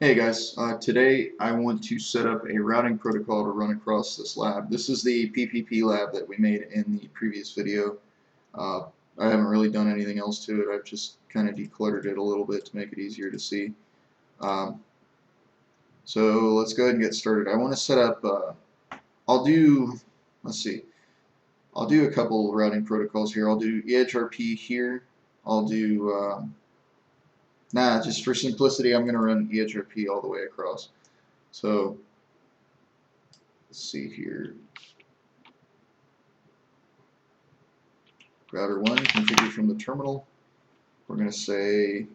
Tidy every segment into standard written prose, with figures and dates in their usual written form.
Hey guys, today I want to set up a routing protocol to run across this lab. This is the PPP lab that we made in the previous video. Uh, I haven't really done anything else to it. I've just kind of decluttered it a little bit to make it easier to see. Um, so let's go ahead and get started. I want to set up, I'll do, let's see, I'll do a couple routing protocols here. I'll do EHRP here. I'll do, just for simplicity, I'm going to run EHRP all the way across. So let's see here. Router 1, configure from the terminal. We're going to say,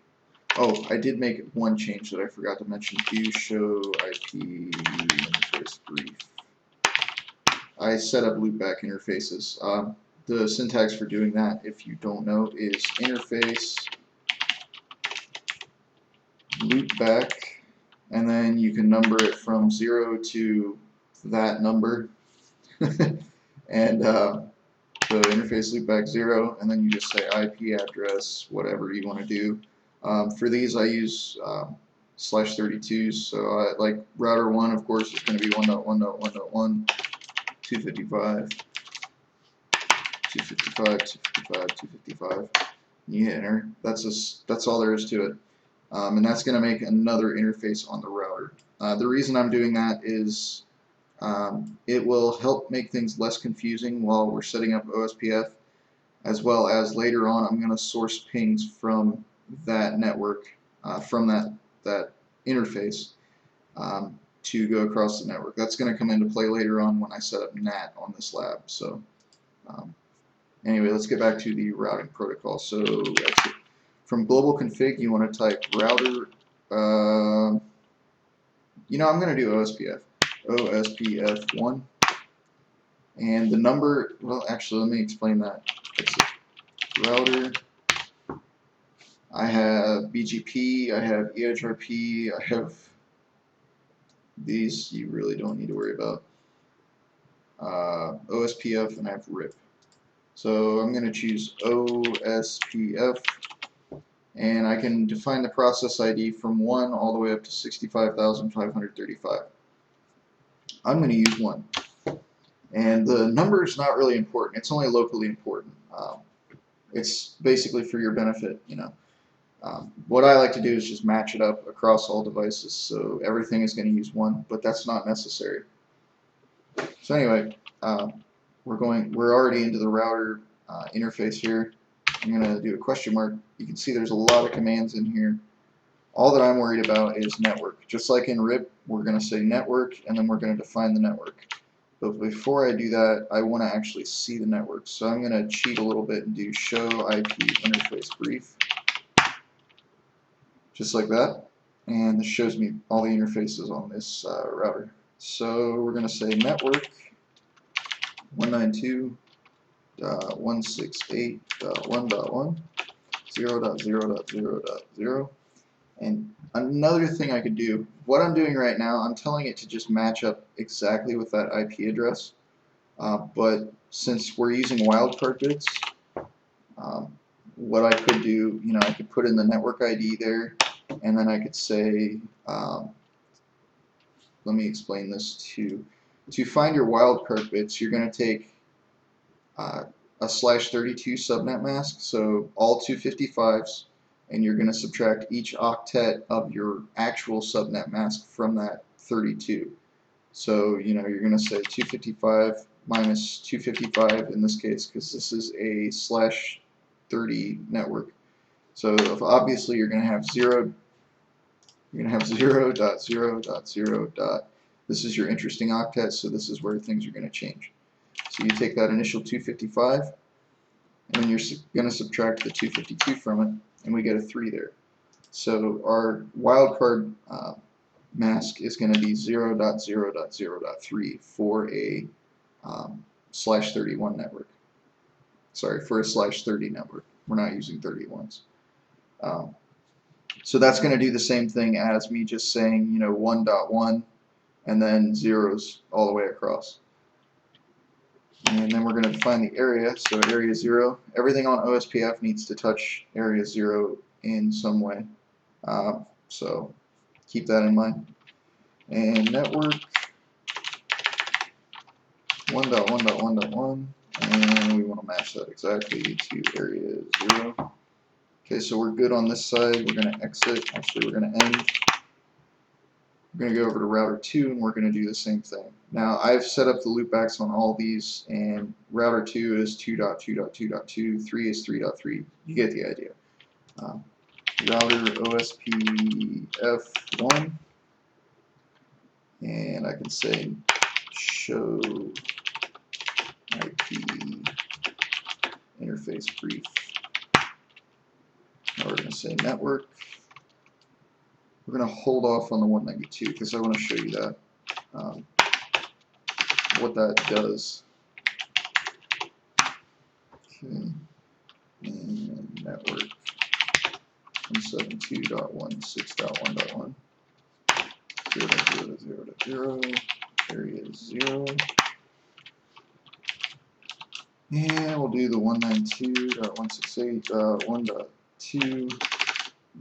oh, I did make one change that I forgot to mention. Do show IP interface brief. I set up loopback interfaces. The syntax for doing that, if you don't know, is interface loopback, and then you can number it from 0 to that number. And so interface loopback 0, and then you just say IP address, whatever you want to do. For these, I use /32s. So like router 1, of course, is going to be 1.1.1.1, 255, 255, 255, 255. You hit enter. That's all there is to it. And that's going to make another interface on the router. The reason I'm doing that is it will help make things less confusing while we're setting up OSPF, as well as later on I'm going to source pings from that network, from that interface, to go across the network. That's going to come into play later on when I set up NAT on this lab. So anyway, let's get back to the routing protocol. So actually, from global config, you want to type router. I'm going to do OSPF. OSPF1, and the number, well, actually, let me explain that. It's router. I have BGP, I have EHRP, I have these you really don't need to worry about. OSPF, and I have RIP. So I'm going to choose OSPF, and I can define the process ID from 1 all the way up to 65,535. I'm going to use 1. And the number is not really important. It's only locally important. It's basically for your benefit, what I like to do is just match it up across all devices, so everything is going to use 1, but that's not necessary. So anyway, we're already into the router interface here. I'm going to do a question mark. You can see there's a lot of commands in here. All that I'm worried about is network. Just like in RIP, we're going to say network, and then we're going to define the network. But before I do that, I want to actually see the network. So I'm going to cheat a little bit and do show IP interface brief. Just like that. And this shows me all the interfaces on this router. So we're going to say network 192.168.1.1, 0.0.0.0. And another thing I could do, what I'm doing right now, I'm telling it to just match up exactly with that IP address. But since we're using wildcard bits, what I could do, I could put in the network ID there, and then I could say, let me explain this too. To find your wildcard bits, you're going to take a /32 subnet mask, so all 255s, and you're going to subtract each octet of your actual subnet mask from that 32. So, you're going to say 255 minus 255 in this case, because this is a /30 network. So obviously you're going to have 0. You're going to have 0.0.0. This is your interesting octet, so this is where things are going to change. So you take that initial 255, and then you're going to subtract the 252 from it, and we get a 3 there. So our wildcard mask is going to be 0.0.0.3 for a /31 network. Sorry, for a /30 network. We're not using 31s. So that's going to do the same thing as me just saying, 1.1 and then zeros all the way across. And then we're going to define the area, so area 0. Everything on OSPF needs to touch area 0 in some way. So keep that in mind. And network 1.1.1.1, and we want to match that exactly to area 0. Okay, so we're good on this side. We're going to exit. Actually, we're going to end. We're going to go over to router 2, and we're going to do the same thing. Now, I've set up the loopbacks on all these, and router 2 is 2.2.2.2, 3 is 3.3. You get the idea. Router OSPF1, and I can say show IP interface brief. Now we're going to say network. We're going to hold off on the 192 because I want to show you that what that does. Okay, and network 172.16.1.1 0.0.0.0 area 0. And we'll do the 192.168.1.2,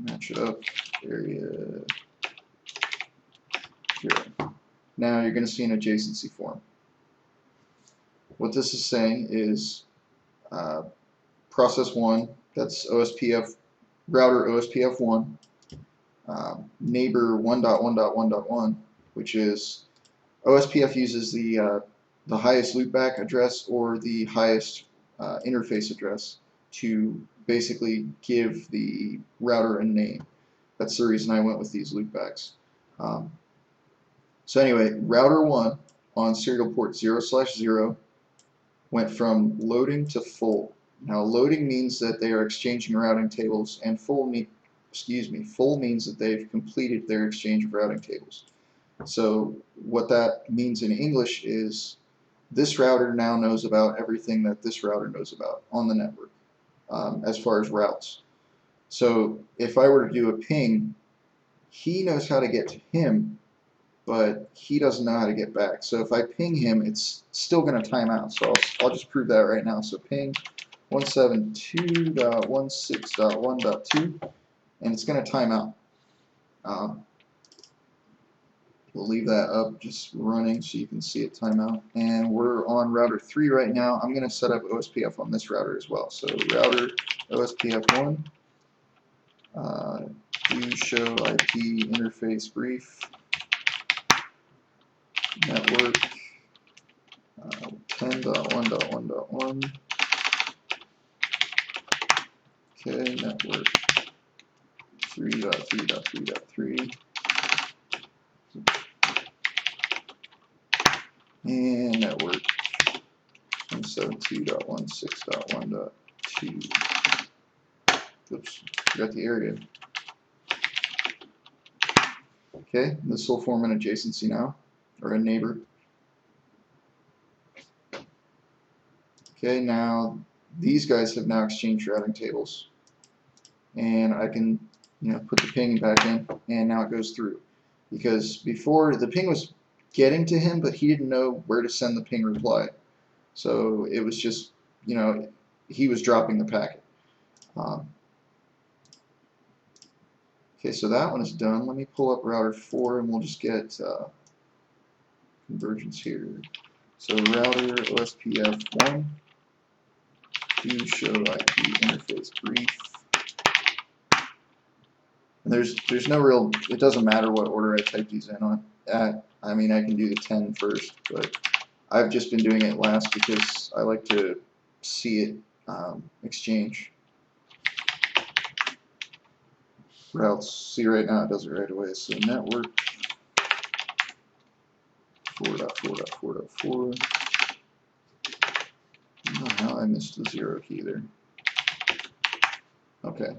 match it up, area 0. Now you're going to see an adjacency form. What this is saying is process 1, that's OSPF, router OSPF1, neighbor 1.1.1.1, which is OSPF uses the highest loopback address or the highest interface address to basically give the router a name. That's the reason I went with these loopbacks. So anyway, router 1 on serial port 0/0 went from loading to full. Now loading means that they are exchanging routing tables, and full means that they've completed their exchange of routing tables. So what that means in English is this router now knows about everything that this router knows about on the network as far as routes. So if I were to do a ping, he knows how to get to him, but he doesn't know how to get back. So if I ping him, it's still going to time out. So I'll just prove that right now. So ping 172.16.1.2, and it's going to time out. We'll leave that up just running so you can see it time out. And we're on router 3 right now. I'm going to set up OSPF on this router as well. So router OSPF1, do show IP interface brief, network 10.1.1.1, okay, network 3.3.3.3, and network 172.16.1.2. Oops, forgot the area. Okay, this will form an adjacency now, or a neighbor. Okay, now these guys have now exchanged routing tables, and I can, put the ping back in, and now it goes through. Because before the ping was getting to him, but he didn't know where to send the ping reply, so it was just, he was dropping the packet. Okay, so that one is done. Let me pull up router 4, and we'll just get convergence here. So router OSPF1. Do show IP interface brief. And there's no real, it doesn't matter what order I type these in on. I mean, I can do the 10 first, but I've just been doing it last because I like to see it exchange. Routes, see right now it does it right away. So network 4.4.4.4. Oh, I missed the 0 key there. Okay,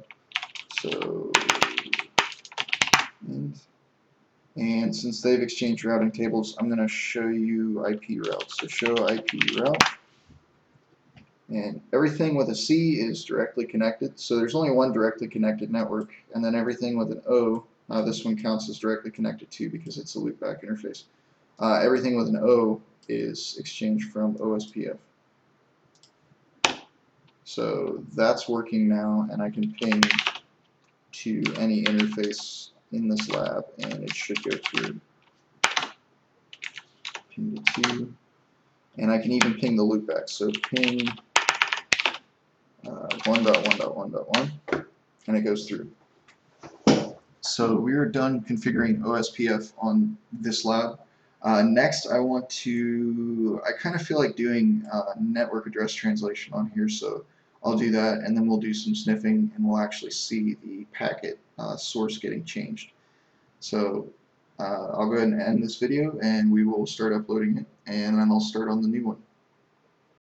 so and since they've exchanged routing tables, I'm going to show you IP routes. So show IP route, and everything with a C is directly connected. So there's only one directly connected network, and then everything with an O, this one counts as directly connected too because it's a loopback interface. Everything with an O is exchanged from OSPF. So that's working now, and I can ping to any interface in this lab, and it should go through. Ping to 2, and I can even ping the loopback. So ping 1.1.1.1, and it goes through. So we are done configuring OSPF on this lab. Next, I kind of feel like doing network address translation on here, so I'll do that, and then we'll do some sniffing, and we'll actually see the packet source getting changed. So I'll go ahead and end this video, and we will start uploading it, and then I'll start on the new one.